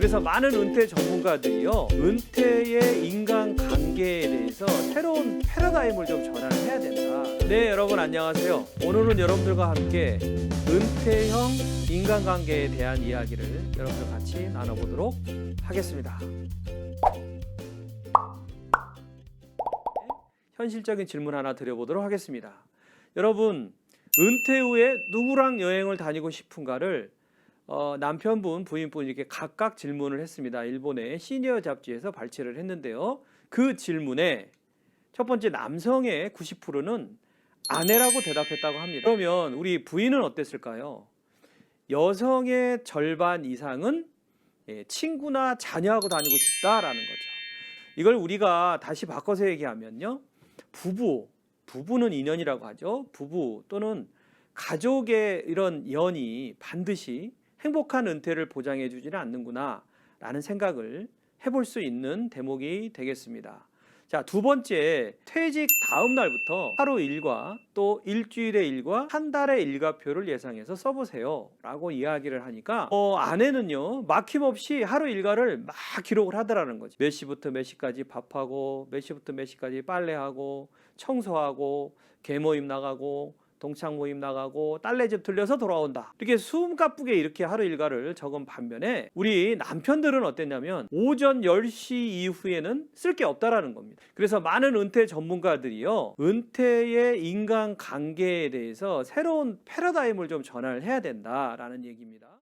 그래서 많은 은퇴 전문가들이요, 은퇴의 인간관계에 대해서 새로운 패러다임을 좀 전환을 해야 된다. 네, 여러분 안녕하세요. 오늘은 여러분들과 함께 은퇴형 인간관계에 대한 이야기를 여러분들 같이 나눠보도록 하겠습니다. 현실적인 질문 하나 드려보도록 하겠습니다. 여러분, 은퇴 후에 누구랑 여행을 다니고 싶은가를 남편분, 부인분 이렇게 각각 질문을 했습니다. 일본의 시니어 잡지에서 발췌를 했는데요. 그 질문에 첫 번째 남성의 90%는 아내라고 대답했다고 합니다. 그러면 우리 부인은 어땠을까요? 여성의 절반 이상은 친구나 자녀하고 다니고 싶다라는 거죠. 이걸 우리가 다시 바꿔서 얘기하면요, 부부는 인연이라고 하죠. 부부 또는 가족의 이런 연이 반드시 행복한 은퇴를 보장해 주지는 않는구나 라는 생각을 해볼 수 있는 대목이 되겠습니다. 자, 두 번째, 퇴직 다음 날부터 하루 일과 또 일주일의 일과 한 달의 일과표를 예상해서 써보세요 라고 이야기를 하니까 아내는요, 막힘없이 하루 일과를 막 기록을 하더라는 거죠. 몇 시부터 몇 시까지 밥하고, 몇 시부터 몇 시까지 빨래하고, 청소하고, 개모임 나가고, 동창 모임 나가고, 딸네 집 들려서 돌아온다. 이렇게 숨가쁘게 이렇게 하루 일과를 적은 반면에 우리 남편들은 어땠냐면 오전 10시 이후에는 쓸 게 없다라는 겁니다. 그래서 많은 은퇴 전문가들이요, 은퇴의 인간관계에 대해서 새로운 패러다임을 좀 전환을 해야 된다라는 얘기입니다.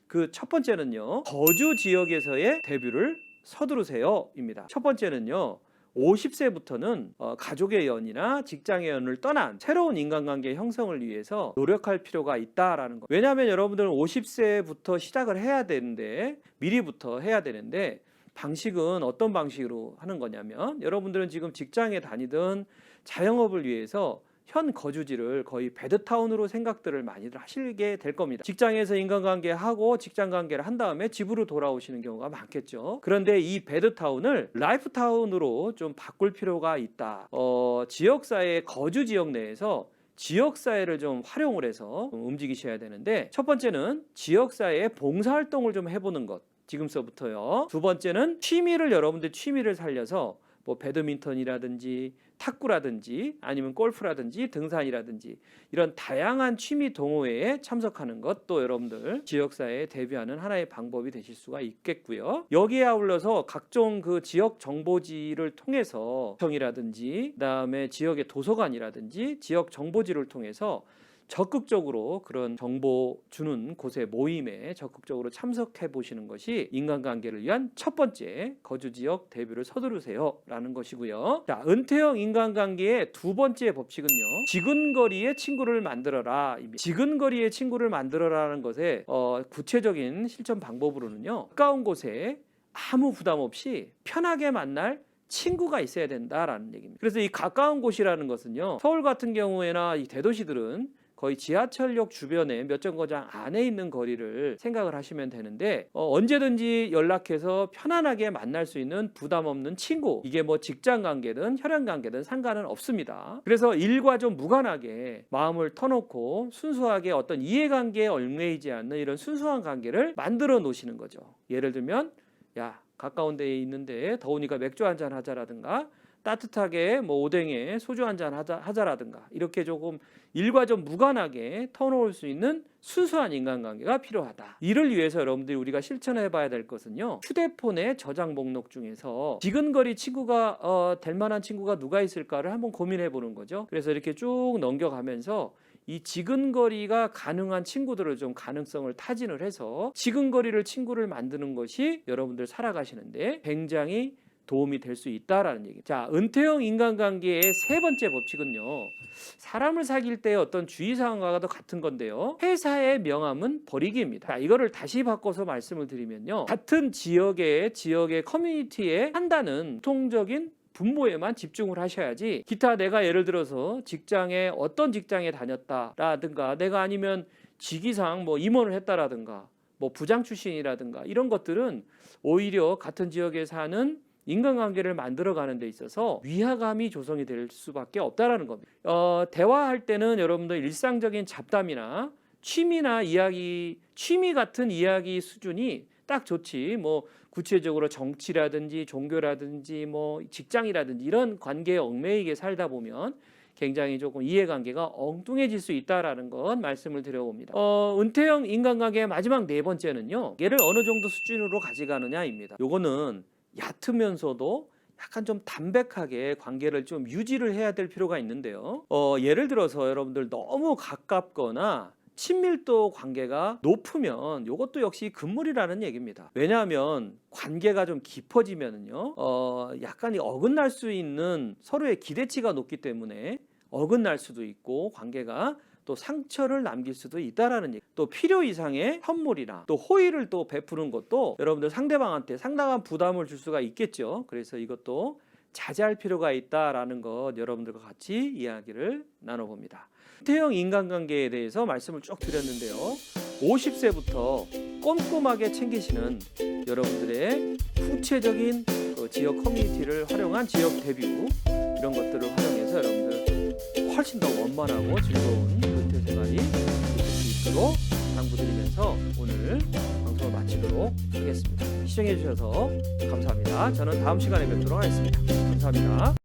그 첫 번째는요, 거주 지역에서의 대뷰를 서두르세요입니다. 첫 번째는요, 50세부터는 가족의 연이나 직장의 연을 떠난 새로운 인간관계 형성을 위해서 노력할 필요가 있다라는 거. 왜냐하면 여러분들은 50세부터 시작을 해야 되는데, 미리부터 해야 되는데, 방식은 어떤 방식으로 하는 거냐면, 여러분들은 지금 직장에 다니든 자영업을 위해서 현 거주지를 거의 베드타운으로 생각들을 많이들 하시게 될 겁니다. 직장에서 인간관계하고 직장관계를 한 다음에 집으로 돌아오시는 경우가 많겠죠. 그런데 이 베드타운을 라이프타운으로 좀 바꿀 필요가 있다. 지역사회, 거주지역 내에서 지역사회를 좀 활용을 해서 움직이셔야 되는데, 첫 번째는 지역사회에 봉사활동을 좀 해보는 것, 지금서부터요. 두 번째는 여러분들 취미를 살려서 뭐 배드민턴이라든지 탁구라든지 아니면 골프라든지 등산이라든지 이런 다양한 취미 동호회에 참석하는 것도 여러분들 지역사회에 대비하는 하나의 방법이 되실 수가 있겠고요. 여기에 아울러서 각종 그 지역 정보지를 통해서 청이라든지 그다음에 지역의 도서관이라든지 지역 정보지를 통해서 적극적으로 그런 정보 주는 곳의 모임에 적극적으로 참석해 보시는 것이 인간관계를 위한 첫 번째 거주지역 대뷰를 서두르세요 라는 것이고요. 자, 은퇴형 인간관계의 두 번째 법칙은요, 지근거리에 친구를 만들어라. 지근거리에 친구를 만들어라는 것의 구체적인 실천 방법으로는요, 가까운 곳에 아무 부담 없이 편하게 만날 친구가 있어야 된다라는 얘기입니다. 그래서 이 가까운 곳이라는 것은요, 서울 같은 경우에나 이 대도시들은 거의 지하철역 주변에 몇 정거장 안에 있는 거리를 생각을 하시면 되는데, 언제든지 연락해서 편안하게 만날 수 있는 부담 없는 친구, 이게 뭐 직장 관계든 혈연 관계든 상관은 없습니다. 그래서 일과 좀 무관하게 마음을 터놓고 순수하게 어떤 이해관계에 얽매이지 않는 이런 순수한 관계를 만들어 놓으시는 거죠. 예를 들면, 야, 가까운 데에 있는데 더우니까 맥주 한잔 하자라든가, 따뜻하게 뭐 오뎅에 소주 한잔 하자라든가, 이렇게 조금 일과 좀 무관하게 터놓을 수 있는 순수한 인간관계가 필요하다. 이를 위해서 여러분들이 우리가 실천해 봐야 될 것은요, 휴대폰의 저장 목록 중에서 지근거리 친구가 될 만한 친구가 누가 있을까를 한번 고민해 보는 거죠. 그래서 이렇게 쭉 넘겨가면서 이 지근거리가 가능한 친구들을 좀 가능성을 타진을 해서 지근거리를 친구를 만드는 것이 여러분들 살아가시는데 굉장히 도움이 될 수 있다라는 얘기. 자, 은퇴형 인간관계의 세 번째 법칙은요, 사람을 사귈 때 어떤 주의사항과도 같은 건데요, 회사의 명함은 버리기입니다. 자, 이거를 다시 바꿔서 말씀을 드리면요, 같은 지역의 커뮤니티에 한다는 통적인 분모에만 집중을 하셔야지, 기타 내가 예를 들어서 직장에 어떤 직장에 다녔다라든가, 내가 아니면 직위상 뭐 임원을 했다라든가, 뭐 부장 출신이라든가, 이런 것들은 오히려 같은 지역에 사는 인간관계를 만들어가는 데 있어서 위화감이 조성이 될 수밖에 없다라는 겁니다. 대화할 때는 여러분들 일상적인 잡담이나 취미나 이야기, 취미 같은 이야기 수준이 딱 좋지. 뭐 구체적으로 정치라든지 종교라든지 뭐 직장이라든지 이런 관계에 얽매이게 살다 보면 굉장히 조금 이해관계가 엉뚱해질 수 있다라는 건 말씀을 드려봅니다. 은퇴형 인간관계의 마지막 네 번째는요. 얘를 어느 정도 수준으로 가져가느냐입니다. 요거는 얕으면서도 약간 좀 담백하게 관계를 좀 유지를 해야 될 필요가 있는데요. 예를 들어서 여러분들 너무 가깝거나 친밀도 관계가 높으면 이것도 역시 금물이라는 얘기입니다. 왜냐하면 관계가 좀 깊어지면요, 약간 어긋날 수 있는 서로의 기대치가 높기 때문에 어긋날 수도 있고 관계가 또 상처를 남길 수도 있다라는 얘기. 또 필요 이상의 선물이나 또 호의를 또 베푸는 것도 여러분들 상대방한테 상당한 부담을 줄 수가 있겠죠. 그래서 이것도 자제할 필요가 있다라는 것 여러분들과 같이 이야기를 나눠봅니다. 은퇴형 인간관계에 대해서 말씀을 쭉 드렸는데요. 50세부터 꼼꼼하게 챙기시는 여러분들의 구체적인 지역 커뮤니티를 활용한 지역 데뷔 이런 것들을 활용해서 여러분들 훨씬 더 원만하고 즐거운 은퇴 생활이 있을 수 있도록 당부드리면서 오늘 방송을 마치도록 하겠습니다. 시청해 주셔서 감사합니다. 저는 다음 시간에 뵙도록 하겠습니다. 감사합니다.